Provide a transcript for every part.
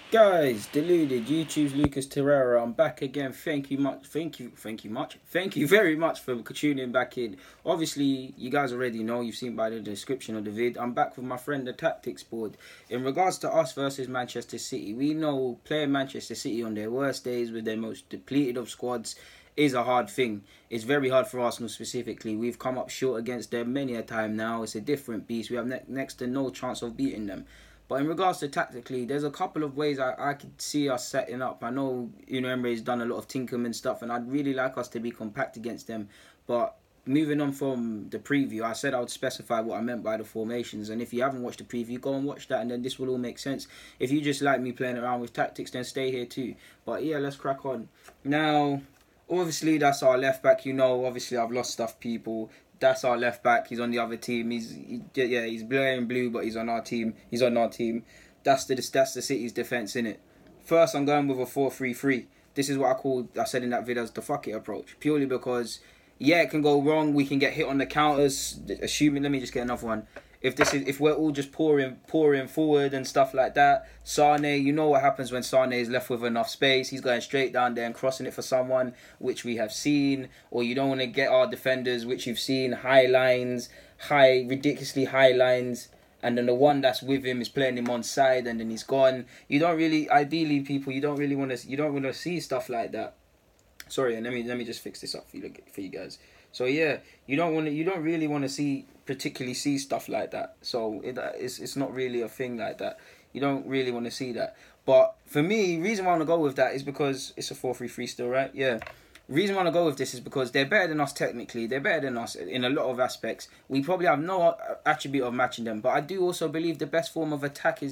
Guys, deluded YouTube's Lucas Terrera. I'm back again. Thank you much. Thank you very much for tuning back in. Obviously, you guys already know. You've seen by the description of the vid. I'm back with my friend the Tactics board. In regards to us versus Manchester City, we know playing Manchester City on their worst days with their most depleted of squads is a hard thing. It's very hard for Arsenal specifically. We've come up short against them many a time now. It's a different beast. We have next to no chance of beating them. But in regards to tactically, there's a couple of ways I could see us setting up. I know Emery's done a lot of tinkerman stuff, and I'd really like us to be compact against them. But moving on from the preview, I said I would specify what I meant by the formations. And if you haven't watched the preview, go and watch that, and then this will all make sense. If you just like me playing around with tactics, then stay here too. But yeah, let's crack on. Now, obviously, that's our left back. Obviously, I've lost stuff, people. That's our left back. He's on the other team. He's blue and blue, but he's on our team. That's the City's defense, innit? First, I'm going with a 4-3-3. This is what I said in that video as the fuck it approach. Purely because, yeah, it can go wrong. We can get hit on the counters. Let me just get another one. If we're all just pouring forward and stuff like that, Sane, you know what happens when Sane is left with enough space. He's going straight down there and crossing it for someone, which we have seen. Or you don't want to get our defenders, which you've seen, ridiculously high lines, and then the one that's with him is playing him on side, and then he's gone. You don't really, ideally, people, you don't want to see stuff like that. Sorry, and let me just fix this up for you guys. So yeah, you don't really want to particularly see stuff like that. So it's not really a thing like that. You don't really want to see that. But for me, reason why I want to go with that is because it's a 4-3-3 still, right? Yeah. Reason why I want to go with this is because they're better than us technically. They're better than us in a lot of aspects. We probably have no attribute of matching them. But I do also believe the best form of attack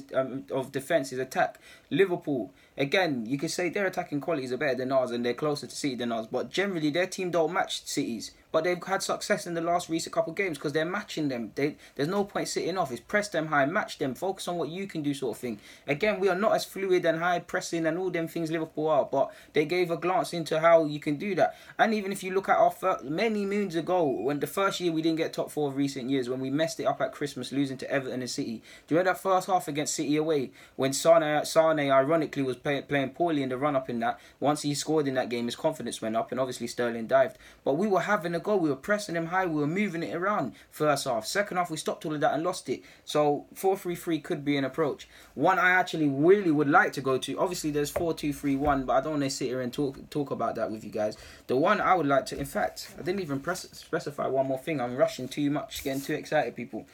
of defense is attack. Liverpool, again, you could say their attacking qualities are better than ours and they're closer to City than ours. But generally, their team don't match City's. But they've had success in the last recent couple of games because they're matching them. There's no point sitting off. It's press them high, match them, focus on what you can do sort of thing. Again, we are not as fluid and high pressing and all them things Liverpool are, but they gave a glance into how you can do that. And even if you look at many moons ago, when the first year we didn't get top four of recent years, when we messed it up at Christmas, losing to Everton and City. Do you remember that first half against City away, when Sane ironically was playing poorly in the run-up in that? Once he scored in that game, his confidence went up, and obviously Sterling dived. But we were having a go. We were pressing them high. We were moving it around first half. Second half, we stopped all of that and lost it. So 4-3-3 could be an approach. One I actually really would like to go to. Obviously, there's 4-2-3-1, but I don't want to sit here and talk about that with you guys. The one I would like to, in fact, I didn't even specify one more thing. I'm rushing too much, getting too excited, people.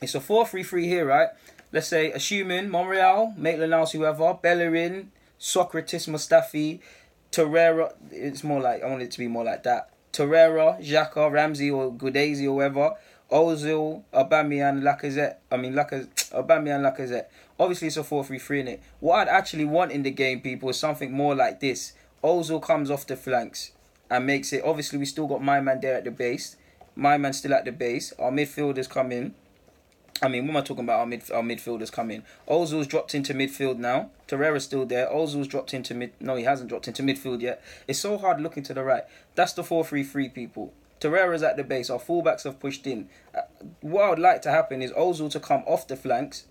It's a 4-3-3 here, right? Let's say, assuming Monreal, Maitland-Niles, whoever, Bellerin, Socrates, Mustafi, Torreira. I want it to be more like that. Torreira, Xhaka, Ramsey, or Gudezi, or whoever. Ozil, Aubameyang, Lacazette. Obviously, it's a 4-3-3 in it. What I'd actually want in the game, people, is something more like this. Ozil comes off the flanks and makes it. Obviously, we still got my man there at the base. My man still at the base. Our midfielders come in. What am I talking about? Our midfielders come in. Ozil's dropped into midfield now. Torreira's still there. Ozil's dropped into mid. No, he hasn't dropped into midfield yet. It's so hard looking to the right. That's the 4-3-3, people. Torreira's at the base. Our fullbacks have pushed in. What I would like to happen is Ozil to come off the flanks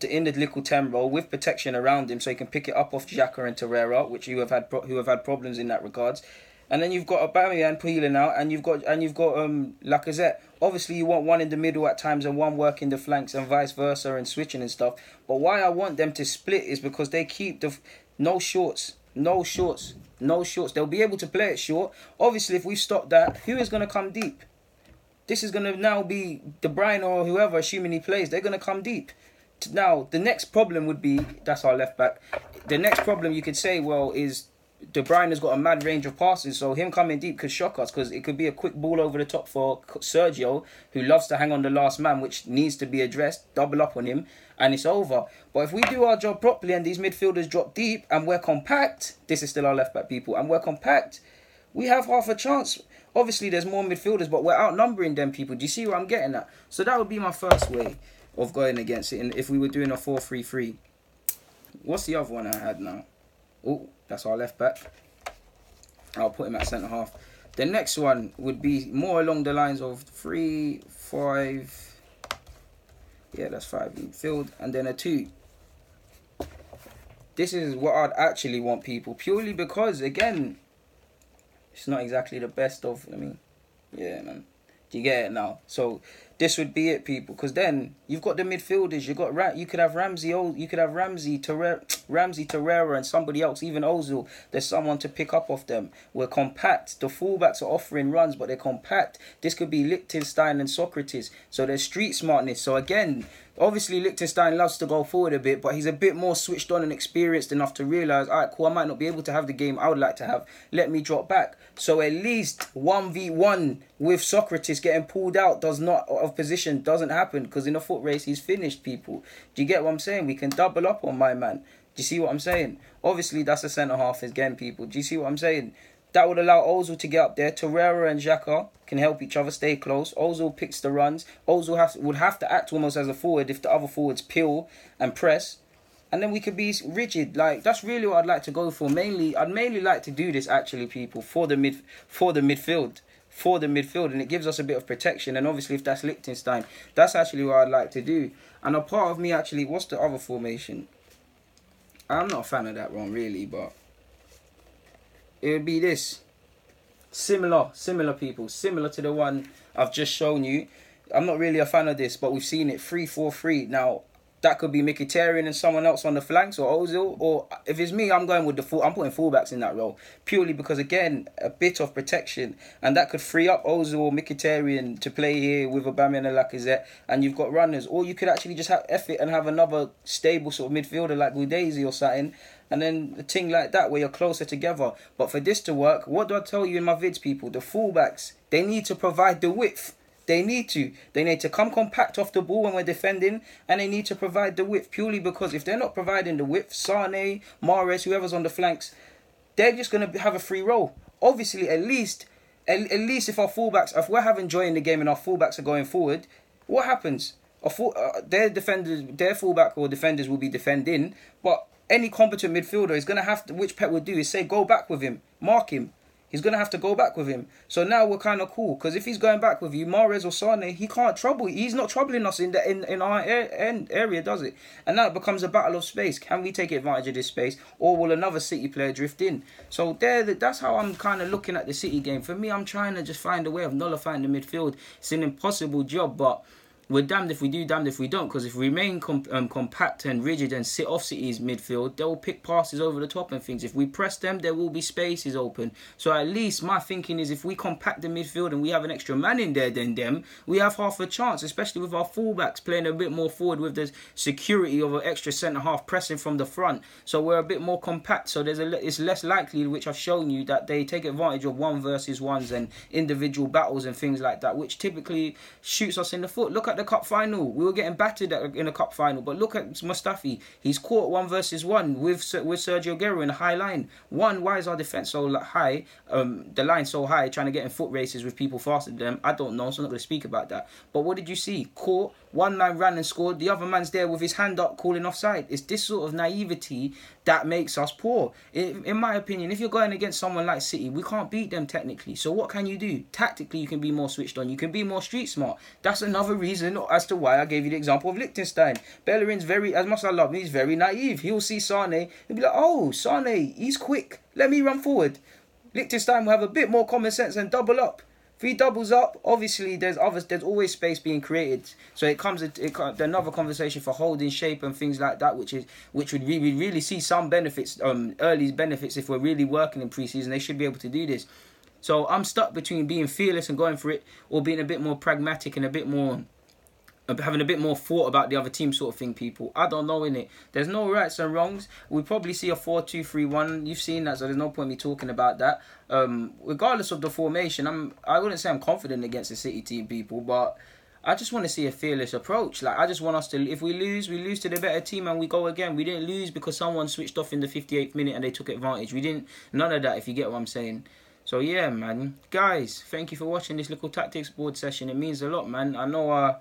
to in the little 10 role with protection around him, so he can pick it up off Xhaka and Torreira, who have had problems in that regards. And then you've got Aubameyang peeling out, and you've got Lacazette. Obviously, you want one in the middle at times and one working the flanks and vice versa and switching and stuff. But why I want them to split is because they keep no shorts. They'll be able to play it short. Obviously, if we stop that, who is going to come deep? This is going to now be De Bruyne or whoever, assuming he plays. They're going to come deep. Now, the next problem would be, that's our left back. The next problem you could say, is De Bruyne has got a mad range of passes, so him coming deep could shock us because it could be a quick ball over the top for Sergio, who loves to hang on the last man, which needs to be addressed, double up on him, and it's over. But if we do our job properly and these midfielders drop deep and we're compact, this is still our left back, people, and we're compact, we have half a chance. Obviously, there's more midfielders, but we're outnumbering them, people. Do you see where I'm getting at? So that would be my first way of going against it, and if we were doing a 4-3-3. What's the other one I had now? Oh, that's our left back. I'll put him at centre half. The next one would be more along the lines of 3-5. Yeah, that's 5 in field, and then a 2. This is what I'd actually want, people. Purely because, again, it's not exactly the best of, yeah, man. Do you get it now? So this would be it, people. Because then you've got the midfielders. You could have Ramsey, Torreira, and somebody else, even Ozil. There's someone to pick up off them. We're compact. The fullbacks are offering runs, but they're compact. This could be Liechtenstein and Socrates. So there's street smartness. So again, obviously Liechtenstein loves to go forward a bit, but he's a bit more switched on and experienced enough to realise, all right, cool, I might not be able to have the game I would like to have. Let me drop back. So at least 1v1 with Socrates getting pulled out of position doesn't happen, because in a foot race he's finished, people. Do you get what I'm saying? We can double up on my man. Do you see what I'm saying? Obviously that's a centre half again, people. Do you see what I'm saying? That would allow Ozil to get up there. Torreira and Xhaka can help each other stay close. Ozil picks the runs. Ozil would have to act almost as a forward if the other forwards peel and press. And then we could be rigid. Like, that's really what I'd like to go for. I'd mainly like to do this, actually, people, for the midfield. And it gives us a bit of protection. And obviously, if that's Liechtenstein, that's actually what I'd like to do. And a part of me, actually, what's the other formation? I'm not a fan of that one, really, but it would be this. Similar, people. Similar to the one I've just shown you. I'm not really a fan of this, but we've seen it 3-4-3. Now, that could be Mkhitaryan and someone else on the flanks, or Ozil. Or if it's me, I'm going with I'm putting fullbacks in that role. Purely because, again, a bit of protection. And that could free up Ozil or Mkhitaryan to play here with Aubameyang and Lacazette. And you've got runners. Or you could actually just have effort and have another stable sort of midfielder like Gudeisi or something. And then a thing like that where you're closer together. But for this to work, what do I tell you in my vids, people? The fullbacks, they need to provide the width. They need to come compact off the ball when we're defending, and they need to provide the width, purely because if they're not providing the width, Sane, Mahrez, whoever's on the flanks, they're just going to have a free roll. Obviously, at least if our fullbacks, if we're having joy in the game and our fullbacks are going forward, what happens? Their fullback or defenders will be defending, but any competent midfielder is going to have to, which Pep would do is say, go back with him, mark him. He's going to have to go back with him. So now we're kind of cool. Because if he's going back with you, Mahrez or Sane, he can't trouble. He's not troubling us in our area, does it? And now it becomes a battle of space. Can we take advantage of this space? Or will another City player drift in? So that's how I'm kind of looking at the City game. For me, I'm trying to just find a way of nullifying the midfield. It's an impossible job, but we're damned if we do, damned if we don't. Because if we remain compact and rigid and sit off City's midfield, they will pick passes over the top and things. If we press them, there will be spaces open. So at least my thinking is if we compact the midfield and we have an extra man in there than them, we have half a chance, especially with our fullbacks playing a bit more forward with the security of an extra centre-half pressing from the front. So we're a bit more compact. So it's less likely, which I've shown you, that they take advantage of 1-versus-1s and individual battles and things like that, which typically shoots us in the foot. Look at the cup final. We were getting battered in the cup final, but look at Mustafi. He's caught 1-versus-1 with Sergio Aguero in a high line. Why is our defense so high? The line so high, trying to get in foot races with people faster than them. I don't know, so I'm not going to speak about that. But what did you see? Caught, one man ran and scored. The other man's there with his hand up, calling offside. It's this sort of naivety that makes us poor. In my opinion, if you're going against someone like City, we can't beat them technically. So what can you do? Tactically, you can be more switched on. You can be more street smart. That's another reason as to why I gave you the example of Liechtenstein. Bellerin's as much as I love him, he's very naive. He'll see Sane, he'll be like, oh, Sane, he's quick. Let me run forward. Liechtenstein will have a bit more common sense and double up. If he doubles up, obviously there's always space being created. So it comes another conversation for holding shape and things like that, which would really see some benefits, early benefits if we're really working in pre-season. They should be able to do this. So I'm stuck between being fearless and going for it, or being a bit more pragmatic and having a bit more thought about the other team sort of thing, people. I don't know, innit? There's no rights and wrongs. We probably see a 4-2-3-1. You've seen that, so there's no point me talking about that. Regardless of the formation, I wouldn't say I'm confident against the City team, people, but I just want to see a fearless approach. Like, I just want us to, if we lose to the better team and we go again. We didn't lose because someone switched off in the 58th minute and they took advantage. None of that, if you get what I'm saying. So yeah, man. Guys, thank you for watching this little tactics board session. It means a lot, man. I know I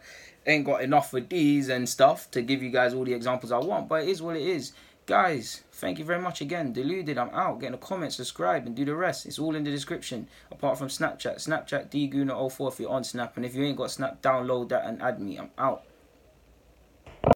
ain't got enough with these and stuff to give you guys all the examples I want, but it is what it is. Guys, thank you very much again. Deluded, I'm out. Get in a comment, subscribe, and do the rest. It's all in the description. Apart from Snapchat. Snapchat DGuna04 if you're on Snap. And if you ain't got Snap, download that and add me. I'm out.